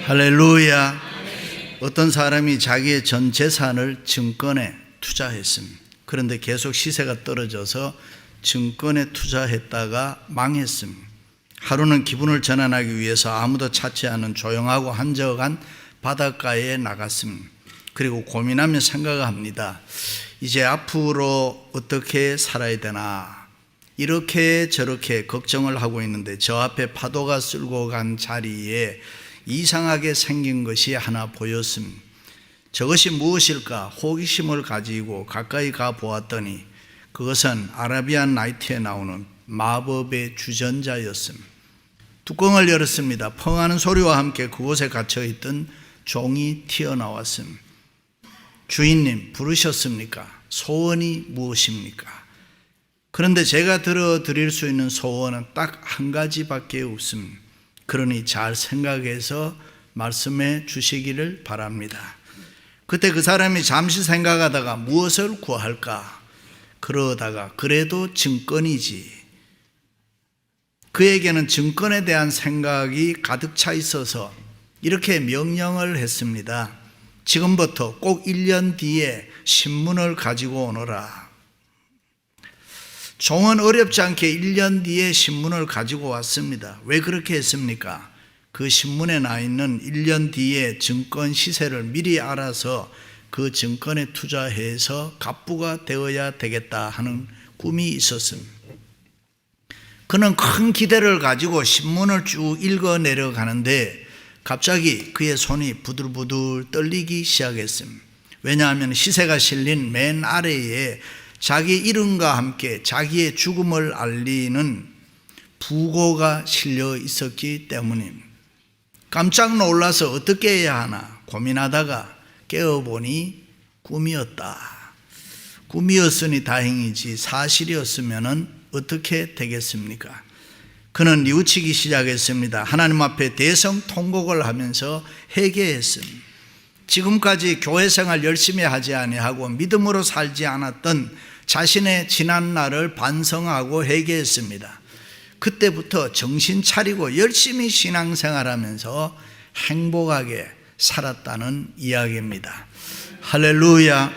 할렐루야. 어떤 사람이 자기의 전 재산을 증권에 투자했습니다. 그런데 계속 시세가 떨어져서 증권에 투자했다가 망했습니다. 하루는 기분을 전환하기 위해서 아무도 찾지 않은 조용하고 한적한 바닷가에 나갔습니다. 그리고 고민하며 생각합니다. 이제 앞으로 어떻게 살아야 되나, 이렇게 저렇게 걱정을 하고 있는데 저 앞에 파도가 쓸고 간 자리에 이상하게 생긴 것이 하나 보였습니다. 저것이 무엇일까 호기심을 가지고 가까이 가 보았더니 그것은 아라비안 나이트에 나오는 마법의 주전자였습니다. 뚜껑을 열었습니다. 펑하는 소리와 함께 그곳에 갇혀있던 종이 튀어나왔습니다. 주인님, 부르셨습니까? 소원이 무엇입니까? 그런데 제가 들어드릴 수 있는 소원은 딱 한 가지밖에 없습니다. 그러니 잘 생각해서 말씀해 주시기를 바랍니다. 그때 그 사람이 잠시 생각하다가 무엇을 구할까? 그러다가 그래도 증권이지. 그에게는 증권에 대한 생각이 가득 차 있어서 이렇게 명령을 했습니다. 지금부터 꼭 1년 뒤에 신문을 가지고 오너라. 종은 어렵지 않게 1년 뒤에 신문을 가지고 왔습니다. 왜 그렇게 했습니까? 그 신문에 나 있는 1년 뒤에 증권 시세를 미리 알아서 그 증권에 투자해서 갑부가 되어야 되겠다 하는 꿈이 있었습니다. 그는 큰 기대를 가지고 신문을 쭉 읽어 내려가는데 갑자기 그의 손이 부들부들 떨리기 시작했습니다. 왜냐하면 시세가 실린 맨 아래에 자기 이름과 함께 자기의 죽음을 알리는 부고가 실려 있었기 때문입니다. 깜짝 놀라서 어떻게 해야 하나 고민하다가 깨어보니 꿈이었다. 꿈이었으니 다행이지 사실이었으면 어떻게 되겠습니까? 그는 뉘우치기 시작했습니다. 하나님 앞에 대성통곡을 하면서 회개했습니다. 지금까지 교회 생활 열심히 하지 아니하고 믿음으로 살지 않았던 자신의 지난 날을 반성하고 회개했습니다. 그때부터 정신 차리고 열심히 신앙생활하면서 행복하게 살았다는 이야기입니다. 할렐루야.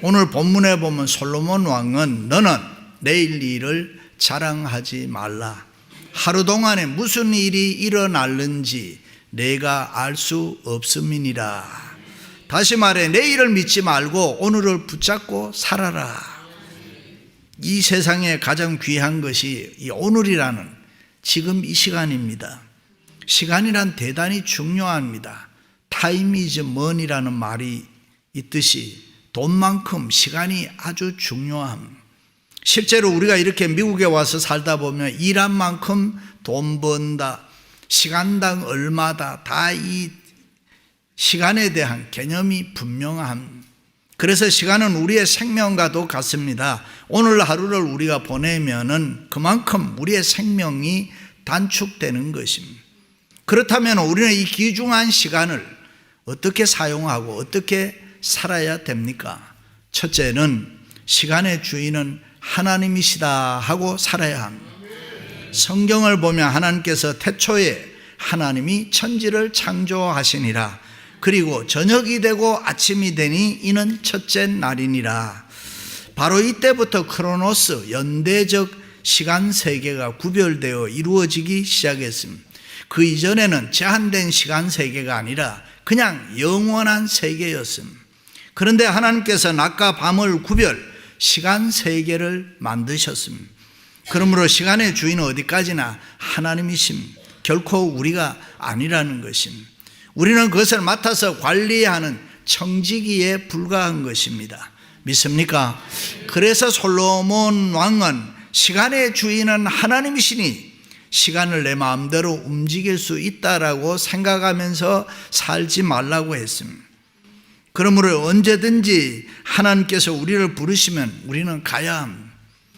오늘 본문에 보면 솔로몬 왕은 너는 내일 일을 자랑하지 말라. 하루 동안에 무슨 일이 일어날는지 내가 알 수 없음이니라. 다시 말해 내일을 믿지 말고 오늘을 붙잡고 살아라. 이 세상에 가장 귀한 것이 이 오늘이라는 지금 이 시간입니다. 시간이란 대단히 중요합니다. Time is money라는 말이 있듯이 돈만큼 시간이 아주 중요합니다. 실제로 우리가 이렇게 미국에 와서 살다 보면 일한 만큼 돈 번다, 시간당 얼마다, 다 이 시간에 대한 개념이 분명함. 그래서 시간은 우리의 생명과도 같습니다. 오늘 하루를 우리가 보내면은 그만큼 우리의 생명이 단축되는 것입니다. 그렇다면 우리는 이 귀중한 시간을 어떻게 사용하고 어떻게 살아야 됩니까? 첫째는 시간의 주인은 하나님이시다 하고 살아야 합니다. 성경을 보면 하나님께서 태초에 하나님이 천지를 창조하시니라. 그리고 저녁이 되고 아침이 되니 이는 첫째 날이니라. 바로 이때부터 크로노스, 연대적 시간 세계가 구별되어 이루어지기 시작했습니다. 그 이전에는 제한된 시간 세계가 아니라 그냥 영원한 세계였습니다. 그런데 하나님께서 낮과 밤을 구별, 시간 세계를 만드셨습니다. 그러므로 시간의 주인은 어디까지나 하나님이십니다. 결코 우리가 아니라는 것입니다. 우리는 그것을 맡아서 관리하는 청지기에 불과한 것입니다. 믿습니까? 그래서 솔로몬 왕은 시간의 주인은 하나님이시니 시간을 내 마음대로 움직일 수 있다라고 생각하면서 살지 말라고 했습니다. 그러므로 언제든지 하나님께서 우리를 부르시면 우리는 가야 합니다.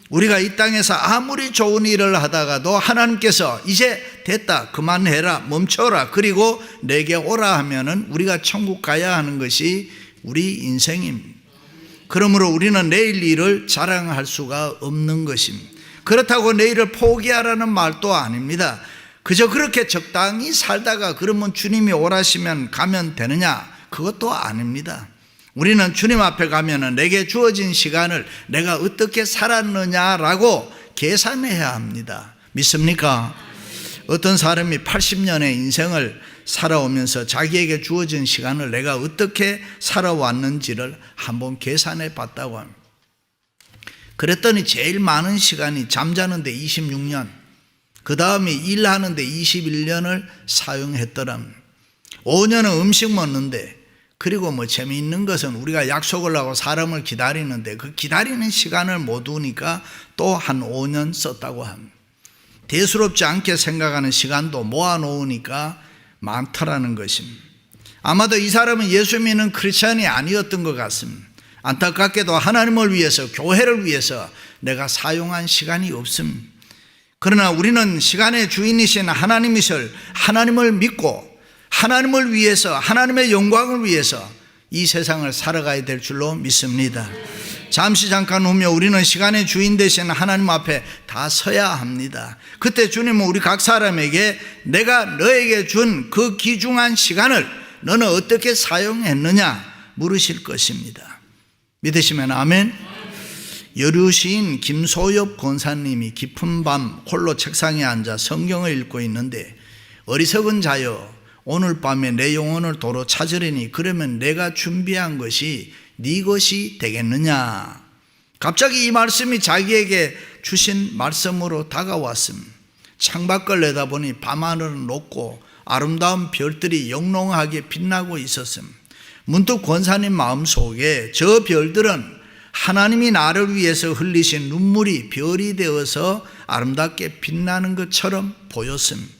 우리가 이 땅에서 아무리 좋은 일을 하다가도 하나님께서 이제 됐다, 그만해라, 멈춰라, 그리고 내게 오라 하면은 우리가 천국 가야 하는 것이 우리 인생입니다. 그러므로 우리는 내일 일을 자랑할 수가 없는 것입니다. 그렇다고 내일을 포기하라는 말도 아닙니다. 그저 그렇게 적당히 살다가 그러면 주님이 오라시면 가면 되느냐? 그것도 아닙니다. 우리는 주님 앞에 가면은 내게 주어진 시간을 내가 어떻게 살았느냐라고 계산해야 합니다. 믿습니까? 어떤 사람이 80년의 인생을 살아오면서 자기에게 주어진 시간을 내가 어떻게 살아왔는지를 한번 계산해 봤다고 합니다. 그랬더니 제일 많은 시간이 잠자는데 26년, 그 다음에 일하는데 21년을 사용했더랍니다. 5년은 음식 먹는데, 그리고 뭐 재미있는 것은 우리가 약속을 하고 사람을 기다리는데 그 기다리는 시간을 못 두니까 또 한 5년 썼다고 합니다. 대수롭지 않게 생각하는 시간도 모아놓으니까 많더라는 것입니다. 아마도 이 사람은 예수 믿는 크리스찬이 아니었던 것 같습니다. 안타깝게도 하나님을 위해서, 교회를 위해서 내가 사용한 시간이 없습니다. 그러나 우리는 시간의 주인이신 하나님을 믿고 하나님을 위해서, 하나님의 영광을 위해서 이 세상을 살아가야 될 줄로 믿습니다. 잠시 잠깐 후면 우리는 시간의 주인 되신 하나님 앞에 다 서야 합니다. 그때 주님은 우리 각 사람에게 내가 너에게 준 그 귀중한 시간을 너는 어떻게 사용했느냐 물으실 것입니다. 믿으시면 아멘. 여류 시인 김소엽 권사님이 깊은 밤 홀로 책상에 앉아 성경을 읽고 있는데, 어리석은 자여 오늘 밤에 내 영혼을 도로 찾으려니 그러면 내가 준비한 것이 네 것이 되겠느냐. 갑자기 이 말씀이 자기에게 주신 말씀으로 다가왔습니다. 창밖을 내다보니 밤하늘은 높고 아름다운 별들이 영롱하게 빛나고 있었습니다. 문득 권사님 마음속에 저 별들은 하나님이 나를 위해서 흘리신 눈물이 별이 되어서 아름답게 빛나는 것처럼 보였습니다.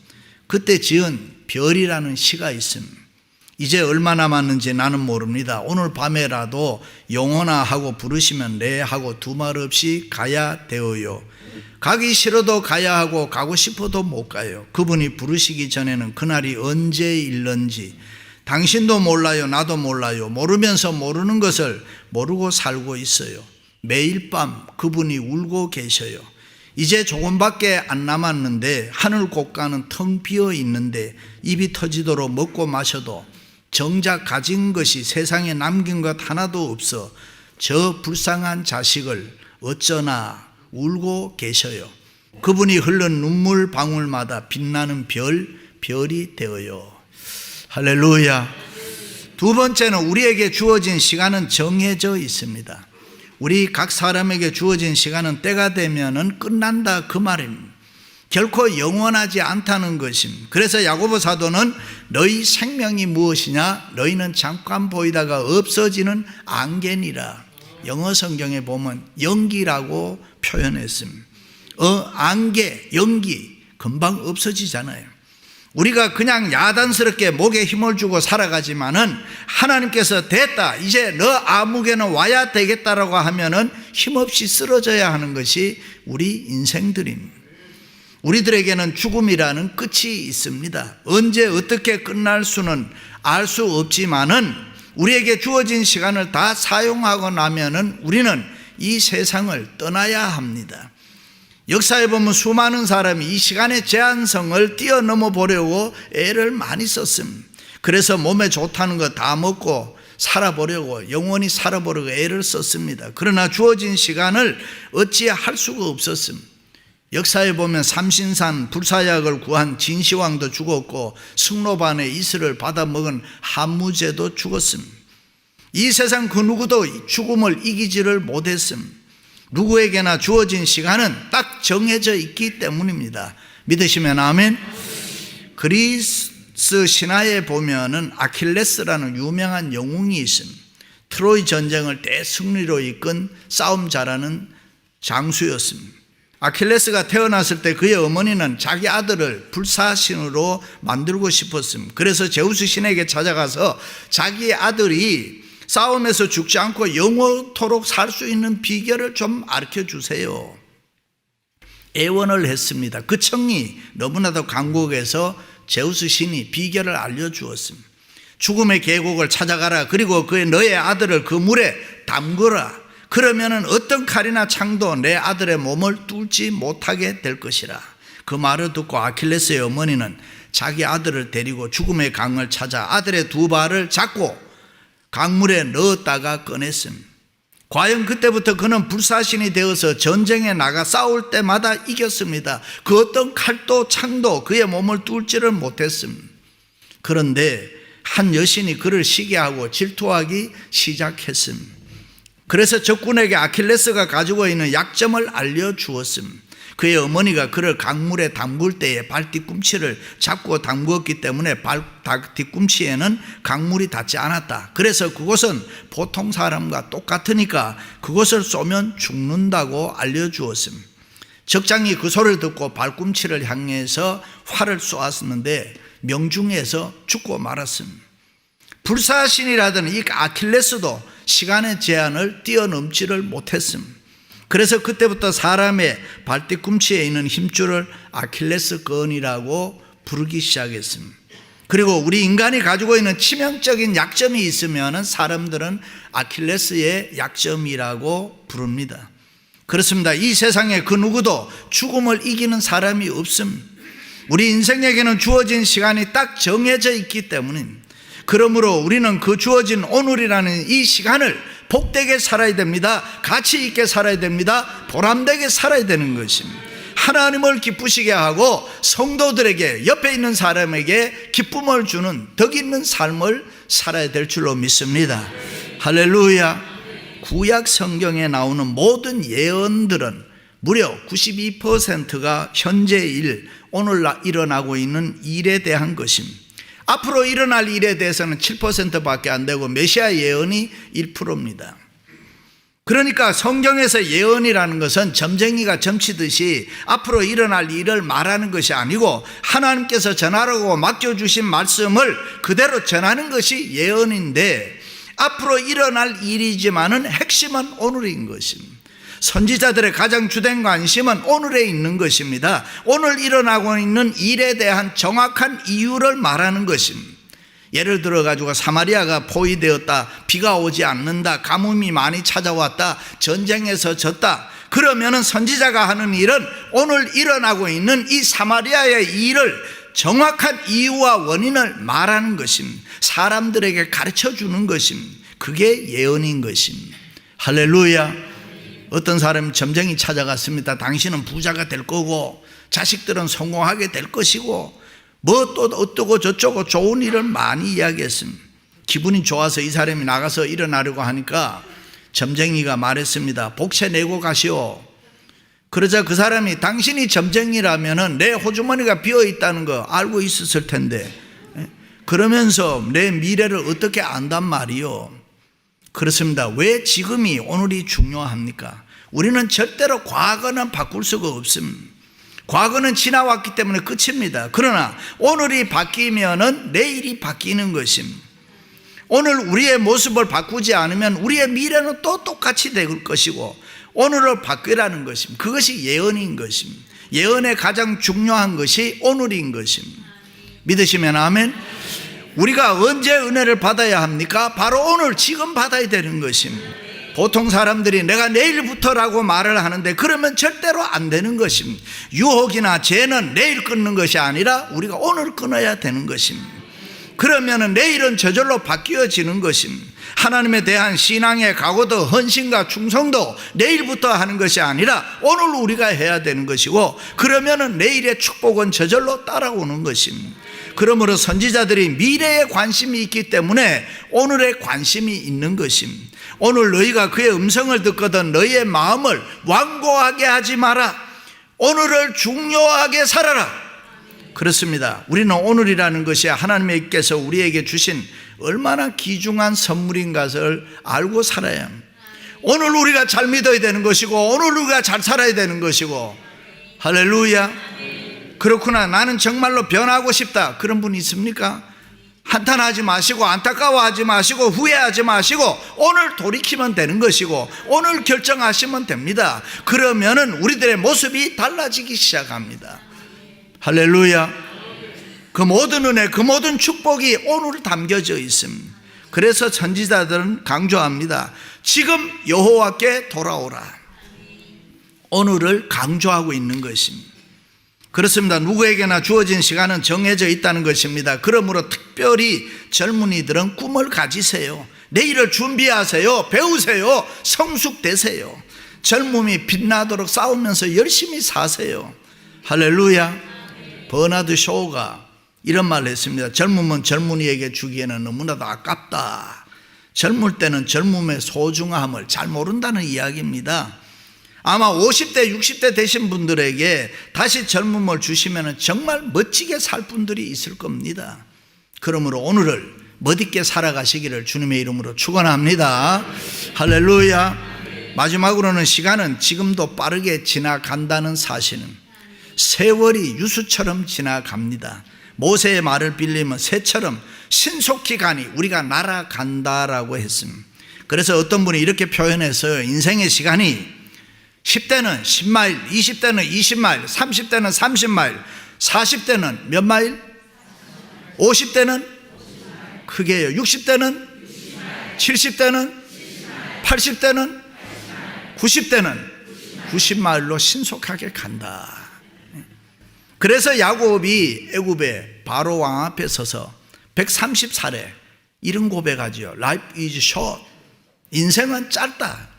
그때 지은 별이라는 시가 있습니다. 이제 얼마 남았는지 나는 모릅니다. 오늘 밤에라도 영혼아 하고 부르시면 네 하고 두 말 없이 가야 되어요. 가기 싫어도 가야 하고 가고 싶어도 못 가요. 그분이 부르시기 전에는 그날이 언제 일는지 당신도 몰라요, 나도 몰라요. 모르면서 모르는 것을 모르고 살고 있어요. 매일 밤 그분이 울고 계셔요. 이제 조금밖에 안 남았는데 하늘 곳간은 텅 비어 있는데 입이 터지도록 먹고 마셔도 정작 가진 것이 세상에 남긴 것 하나도 없어 저 불쌍한 자식을 어쩌나 울고 계셔요. 그분이 흘른 눈물 방울마다 빛나는 별이 되어요. 할렐루야. 두 번째는 우리에게 주어진 시간은 정해져 있습니다. 우리 각 사람에게 주어진 시간은 때가 되면은 끝난다 그 말입니다. 결코 영원하지 않다는 것입니다. 그래서 야고보 사도는 너희 생명이 무엇이냐? 너희는 잠깐 보이다가 없어지는 안개니라. 영어 성경에 보면 연기라고 표현했습니다. 안개, 연기 금방 없어지잖아요. 우리가 그냥 야단스럽게 목에 힘을 주고 살아가지만은 하나님께서 됐다, 이제 너 아무개는 와야 되겠다라고 하면은 힘없이 쓰러져야 하는 것이 우리 인생들입니다. 우리들에게는 죽음이라는 끝이 있습니다. 언제 어떻게 끝날 수는 알 수 없지만은 우리에게 주어진 시간을 다 사용하고 나면은 우리는 이 세상을 떠나야 합니다. 역사에 보면 수많은 사람이 이 시간의 제한성을 뛰어넘어 보려고 애를 많이 썼습니다. 그래서 몸에 좋다는 거 다 먹고 살아보려고, 영원히 살아보려고 애를 썼습니다. 그러나 주어진 시간을 어찌할 수가 없었습니다. 역사에 보면 삼신산 불사약을 구한 진시황도 죽었고 승로반의 이슬을 받아먹은 한무제도 죽었습니다. 이 세상 그 누구도 죽음을 이기지를 못했습니다. 누구에게나 주어진 시간은 딱 정해져 있기 때문입니다. 믿으시면 아멘. 그리스 신화에 보면은 아킬레스라는 유명한 영웅이 있습니다. 트로이 전쟁을 대승리로 이끈 싸움 잘하는 장수였습니다. 아킬레스가 태어났을 때 그의 어머니는 자기 아들을 불사신으로 만들고 싶었습니다. 그래서 제우스 신에게 찾아가서 자기 아들이 싸움에서 죽지 않고 영원토록 살 수 있는 비결을 좀 가르쳐 주세요. 애원을 했습니다. 그 청이 너무나도 간곡해서 제우스 신이 비결을 알려주었습니다. 죽음의 계곡을 찾아가라. 그리고 너의 아들을 그 물에 담그라. 그러면은 어떤 칼이나 창도 내 아들의 몸을 뚫지 못하게 될 것이라. 그 말을 듣고 아킬레스의 어머니는 자기 아들을 데리고 죽음의 강을 찾아 아들의 두 발을 잡고 강물에 넣었다가 꺼냈습니다. 과연 그때부터 그는 불사신이 되어서 전쟁에 나가 싸울 때마다 이겼습니다. 그 어떤 칼도 창도 그의 몸을 뚫지를 못했습니다. 그런데 한 여신이 그를 시기하고 질투하기 시작했습니다. 그래서 적군에게 아킬레스가 가지고 있는 약점을 알려주었습니다. 그의 어머니가 그를 강물에 담글 때에 발 뒤꿈치를 잡고 담그었기 때문에 발 뒤꿈치에는 강물이 닿지 않았다. 그래서 그곳은 보통 사람과 똑같으니까 그곳을 쏘면 죽는다고 알려주었습니다. 적장이 그 소리를 듣고 발꿈치를 향해서 활을 쏘았는데 명중에서 죽고 말았습니다. 불사신이라던 이 아킬레스도 시간의 제한을 뛰어넘지를 못했습니다. 그래서 그때부터 사람의 발뒤꿈치에 있는 힘줄을 아킬레스건이라고 부르기 시작했습니다. 그리고 우리 인간이 가지고 있는 치명적인 약점이 있으면 사람들은 아킬레스의 약점이라고 부릅니다. 그렇습니다. 이 세상에 그 누구도 죽음을 이기는 사람이 없습니다. 우리 인생에게는 주어진 시간이 딱 정해져 있기 때문입니다. 그러므로 우리는 그 주어진 오늘이라는 이 시간을 복되게 살아야 됩니다. 가치 있게 살아야 됩니다. 보람되게 살아야 되는 것입니다. 하나님을 기쁘시게 하고 성도들에게, 옆에 있는 사람에게 기쁨을 주는 덕 있는 삶을 살아야 될 줄로 믿습니다. 할렐루야. 구약 성경에 나오는 모든 예언들은 무려 92%가 현재 일, 오늘 일어나고 있는 일에 대한 것입니다. 앞으로 일어날 일에 대해서는 7%밖에 안 되고 메시아 예언이 1%입니다. 그러니까 성경에서 예언이라는 것은 점쟁이가 점치듯이 앞으로 일어날 일을 말하는 것이 아니고 하나님께서 전하라고 맡겨주신 말씀을 그대로 전하는 것이 예언인데, 앞으로 일어날 일이지만은 핵심은 오늘인 것입니다. 선지자들의 가장 주된 관심은 오늘에 있는 것입니다. 오늘 일어나고 있는 일에 대한 정확한 이유를 말하는 것입니다. 예를 들어 가지고 사마리아가 포위되었다, 비가 오지 않는다, 가뭄이 많이 찾아왔다, 전쟁에서 졌다. 그러면은 선지자가 하는 일은 오늘 일어나고 있는 이 사마리아의 일을 정확한 이유와 원인을 말하는 것입니다. 사람들에게 가르쳐 주는 것입니다. 그게 예언인 것입니다. 할렐루야. 어떤 사람이 점쟁이 찾아갔습니다. 당신은 부자가 될 거고 자식들은 성공하게 될 것이고 뭐 또 어떠고 저쩌고 좋은 일을 많이 이야기했습니다. 기분이 좋아서 이 사람이 나가서 일어나려고 하니까 점쟁이가 말했습니다. 복채 내고 가시오. 그러자 그 사람이 당신이 점쟁이라면 내 호주머니가 비어있다는 거 알고 있었을 텐데 그러면서 내 미래를 어떻게 안단 말이요. 그렇습니다. 왜 지금이 오늘이 중요합니까? 우리는 절대로 과거는 바꿀 수가 없습니다. 과거는 지나왔기 때문에 끝입니다. 그러나 오늘이 바뀌면은 내일이 바뀌는 것입니다. 오늘 우리의 모습을 바꾸지 않으면 우리의 미래는 또 똑같이 될 것이고 오늘을 바뀌라는 것입니다. 그것이 예언인 것입니다. 예언의 가장 중요한 것이 오늘인 것입니다. 믿으시면 아멘. 우리가 언제 은혜를 받아야 합니까? 바로 오늘, 지금 받아야 되는 것입니다. 보통 사람들이 내가 내일부터라고 말을 하는데 그러면 절대로 안 되는 것입니다. 유혹이나 죄는 내일 끊는 것이 아니라 우리가 오늘 끊어야 되는 것입니다. 그러면 내일은 저절로 바뀌어지는 것입니다. 하나님에 대한 신앙의 각오도 헌신과 충성도 내일부터 하는 것이 아니라 오늘 우리가 해야 되는 것이고, 그러면 내일의 축복은 저절로 따라오는 것입니다. 그러므로 선지자들이 미래에 관심이 있기 때문에 오늘에 관심이 있는 것입니다. 오늘 너희가 그의 음성을 듣거든 너희의 마음을 완고하게 하지 마라. 오늘을 중요하게 살아라. 그렇습니다. 우리는 오늘이라는 것이 하나님께서 우리에게 주신 얼마나 귀중한 선물인 것을 알고 살아야 합니다. 오늘 우리가 잘 믿어야 되는 것이고 오늘 우리가 잘 살아야 되는 것이고. 할렐루야. 그렇구나, 나는 정말로 변하고 싶다. 그런 분 있습니까? 한탄하지 마시고 안타까워하지 마시고 후회하지 마시고 오늘 돌이키면 되는 것이고 오늘 결정하시면 됩니다. 그러면은 우리들의 모습이 달라지기 시작합니다. 할렐루야. 그 모든 은혜, 그 모든 축복이 오늘 담겨져 있습니다. 그래서 선지자들은 강조합니다. 지금 여호와께 돌아오라. 오늘을 강조하고 있는 것입니다. 그렇습니다. 누구에게나 주어진 시간은 정해져 있다는 것입니다. 그러므로 특별히 젊은이들은 꿈을 가지세요. 내일을 준비하세요. 배우세요. 성숙되세요. 젊음이 빛나도록 싸우면서 열심히 사세요. 할렐루야. 버나드 쇼가 이런 말을 했습니다. 젊음은 젊은이에게 주기에는 너무나도 아깝다. 젊을 때는 젊음의 소중함을 잘 모른다는 이야기입니다. 아마 50대 60대 되신 분들에게 다시 젊음을 주시면 정말 멋지게 살 분들이 있을 겁니다. 그러므로 오늘을 멋있게 살아가시기를 주님의 이름으로 축원합니다. 할렐루야. 마지막으로는 시간은 지금도 빠르게 지나간다는 사실은 세월이 유수처럼 지나갑니다. 모세의 말을 빌리면 새처럼 신속히 가니 우리가 날아간다라고 했습니다. 그래서 어떤 분이 이렇게 표현했어요. 인생의 시간이 10대는 10마일, 20대는 20마일, 30대는 30마일, 40대는 몇 마일? 50대는? 크게요. 60대는? 70대는? 80대는? 90대는? 90마일로 신속하게 간다. 그래서 야곱이 애굽의 바로 왕 앞에 서서 130살에 이런 고백하지요. Life is short. 인생은 짧다.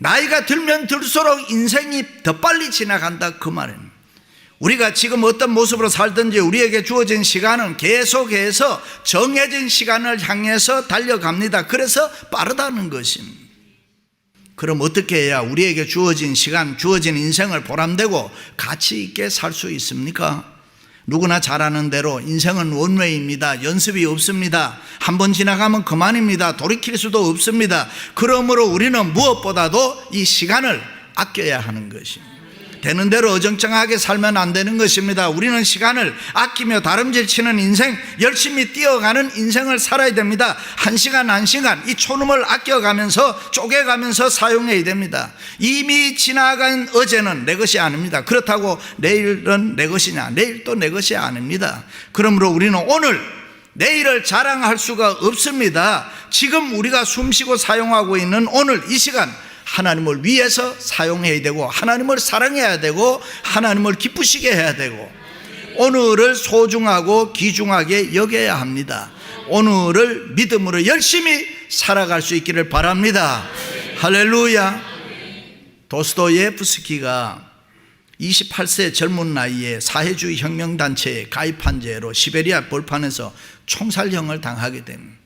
나이가 들면 들수록 인생이 더 빨리 지나간다, 그 말입니다. 우리가 지금 어떤 모습으로 살든지 우리에게 주어진 시간은 계속해서 정해진 시간을 향해서 달려갑니다. 그래서 빠르다는 것입니다. 그럼 어떻게 해야 우리에게 주어진 시간, 주어진 인생을 보람되고 가치 있게 살 수 있습니까? 누구나 잘 아는 대로 인생은 원웨이입니다. 연습이 없습니다. 한번 지나가면 그만입니다. 돌이킬 수도 없습니다. 그러므로 우리는 무엇보다도 이 시간을 아껴야 하는 것입니다. 되는 대로 어정쩡하게 살면 안 되는 것입니다. 우리는 시간을 아끼며 다름질 치는 인생, 열심히 뛰어가는 인생을 살아야 됩니다. 한 시간 한 시간 이 초름을 아껴가면서 쪼개가면서 사용해야 됩니다. 이미 지나간 어제는 내 것이 아닙니다. 그렇다고 내일은 내 것이냐? 내일 또 내 것이 아닙니다. 그러므로 우리는 오늘 내일을 자랑할 수가 없습니다. 지금 우리가 숨쉬고 사용하고 있는 오늘 이 시간 하나님을 위해서 사용해야 되고 하나님을 사랑해야 되고 하나님을 기쁘시게 해야 되고 오늘을 소중하고 귀중하게 여겨야 합니다. 오늘을 믿음으로 열심히 살아갈 수 있기를 바랍니다. 할렐루야. 도스토예프스키가 28세 젊은 나이에 사회주의 혁명단체에 가입한 죄로 시베리아 벌판에서 총살형을 당하게 됩니다.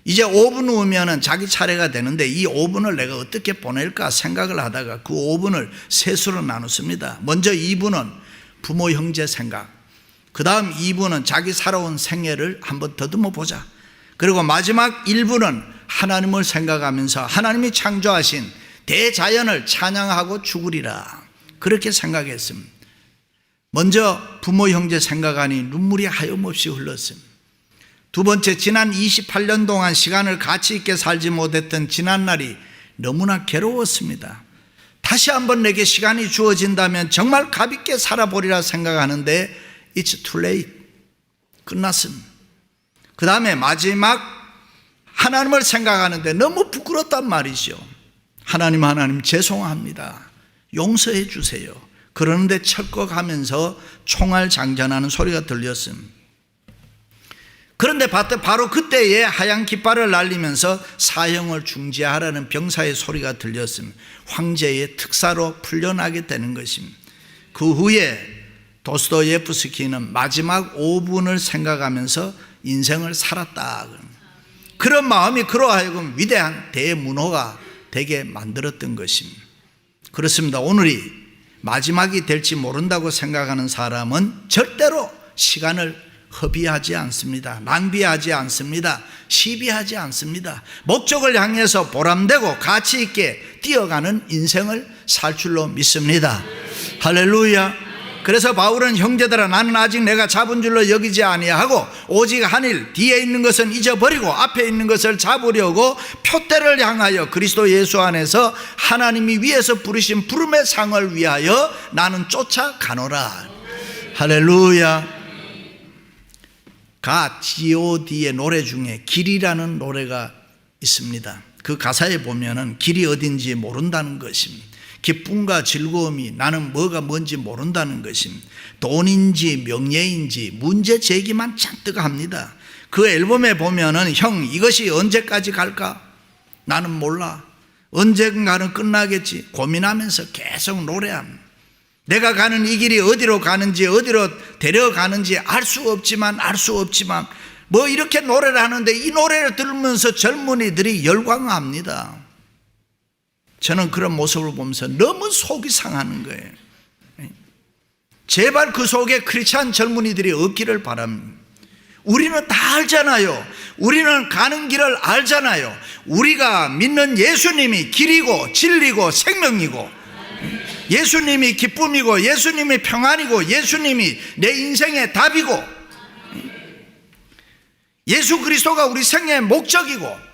이제 5분 후면 자기 차례가 되는데 이 5분을 내가 어떻게 보낼까 생각을 하다가 그 5분을 셋으로 나눴습니다. 먼저 2분은 부모 형제 생각, 그 다음 2분은 자기 살아온 생애를 한번 더듬어 보자. 그리고 마지막 1분은 하나님을 생각하면서 하나님이 창조하신 대자연을 찬양하고 죽으리라, 그렇게 생각했습니다. 먼저 부모 형제 생각하니 눈물이 하염없이 흘렀습니다. 두 번째, 지난 28년 동안 시간을 가치 있게 살지 못했던 지난날이 너무나 괴로웠습니다. 다시 한번 내게 시간이 주어진다면 정말 가볍게 살아보리라 생각하는데 It's too late. 끝났습니다. 그 다음에 마지막, 하나님을 생각하는데 너무 부끄럽단 말이죠. 하나님 죄송합니다. 용서해 주세요. 그러는데 철컥하면서 총알 장전하는 소리가 들렸습니다. 그런데 바로 그때에 하얀 깃발을 날리면서 사형을 중지하라는 병사의 소리가 들렸습니다. 황제의 특사로 풀려나게 되는 것입니다. 그 후에 도스토예프스키는 마지막 5분을 생각하면서 인생을 살았다. 그런 마음이 그로 하여금 위대한 대문호가 되게 만들었던 것입니다. 그렇습니다. 오늘이 마지막이 될지 모른다고 생각하는 사람은 절대로 시간을 허비하지 않습니다. 낭비하지 않습니다. 시비하지 않습니다. 목적을 향해서 보람되고 가치 있게 뛰어가는 인생을 살 줄로 믿습니다. 할렐루야. 그래서 바울은 형제들아 나는 아직 내가 잡은 줄로 여기지 아니하고 오직 한 일 뒤에 있는 것은 잊어버리고 앞에 있는 것을 잡으려고 표대를 향하여 그리스도 예수 안에서 하나님이 위에서 부르신 부름의 상을 위하여 나는 쫓아가노라. 할렐루야. God의 노래 중에 길이라는 노래가 있습니다. 그 가사에 보면은 길이 어딘지 모른다는 것입니다. 기쁨과 즐거움이 나는 뭐가 뭔지 모른다는 것입니다. 돈인지 명예인지 문제 제기만 잔뜩 합니다. 그 앨범에 보면은 형 이것이 언제까지 갈까? 나는 몰라. 언젠가는 끝나겠지. 고민하면서 계속 노래합니다. 내가 가는 이 길이 어디로 가는지 어디로 데려가는지 알 수 없지만 뭐 이렇게 노래를 하는데 이 노래를 들으면서 젊은이들이 열광합니다. 저는 그런 모습을 보면서 너무 속이 상하는 거예요. 제발 그 속에 크리스찬 젊은이들이 없기를 바랍니다. 우리는 다 알잖아요. 우리는 가는 길을 알잖아요. 우리가 믿는 예수님이 길이고 진리고 생명이고, 예수님이 기쁨이고 예수님이 평안이고 예수님이 내 인생의 답이고, 예수 그리스도가 우리 생애의 목적이고,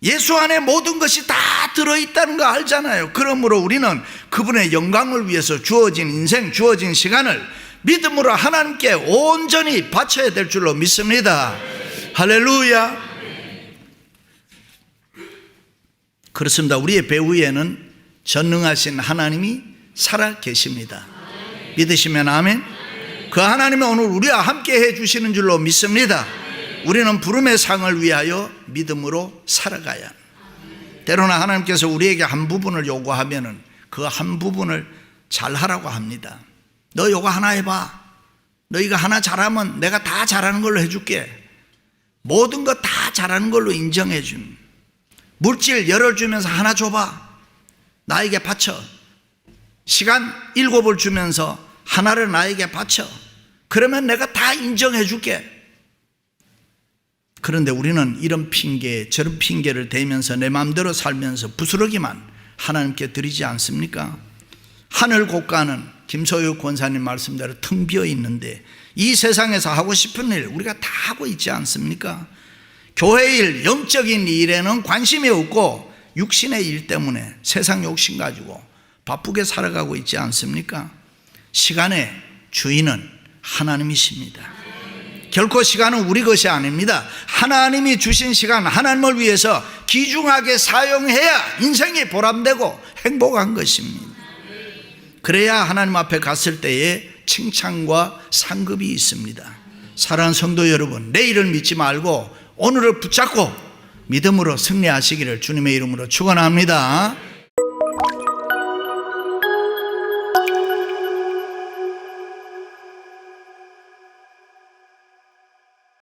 예수 안에 모든 것이 다 들어있다는 거 알잖아요. 그러므로 우리는 그분의 영광을 위해서 주어진 인생, 주어진 시간을 믿음으로 하나님께 온전히 바쳐야 될 줄로 믿습니다. 할렐루야. 그렇습니다. 우리의 배후에는 전능하신 하나님이 살아 계십니다. 믿으시면 아멘. 그 하나님은 오늘 우리와 함께 해주시는 줄로 믿습니다. 우리는 부름의 상을 위하여 믿음으로 살아가야 합니다. 때로는 하나님께서 우리에게 한 부분을 요구하면은 그 한 부분을 잘하라고 합니다. 너 요거 하나 해봐. 너 이거 하나 잘하면 내가 다 잘하는 걸로 해줄게. 모든 거 다 잘하는 걸로 인정해 줌. 물질 열어주면서 하나 줘봐. 나에게 바쳐. 시간 7을 주면서 하나를 나에게 바쳐. 그러면 내가 다 인정해 줄게. 그런데 우리는 이런 핑계 저런 핑계를 대면서 내 마음대로 살면서 부스러기만 하나님께 드리지 않습니까? 하늘 곳간은 김소유 권사님 말씀대로 텅 비어 있는데 이 세상에서 하고 싶은 일 우리가 다 하고 있지 않습니까? 교회 일, 영적인 일에는 관심이 없고 육신의 일 때문에 세상 욕심 가지고 바쁘게 살아가고 있지 않습니까? 시간의 주인은 하나님이십니다. 결코 시간은 우리 것이 아닙니다. 하나님이 주신 시간, 하나님을 위해서 귀중하게 사용해야 인생이 보람되고 행복한 것입니다. 그래야 하나님 앞에 갔을 때에 칭찬과 상급이 있습니다. 사랑하는 성도 여러분, 내일을 믿지 말고 오늘을 붙잡고 믿음으로 승리하시기를 주님의 이름으로 축원합니다.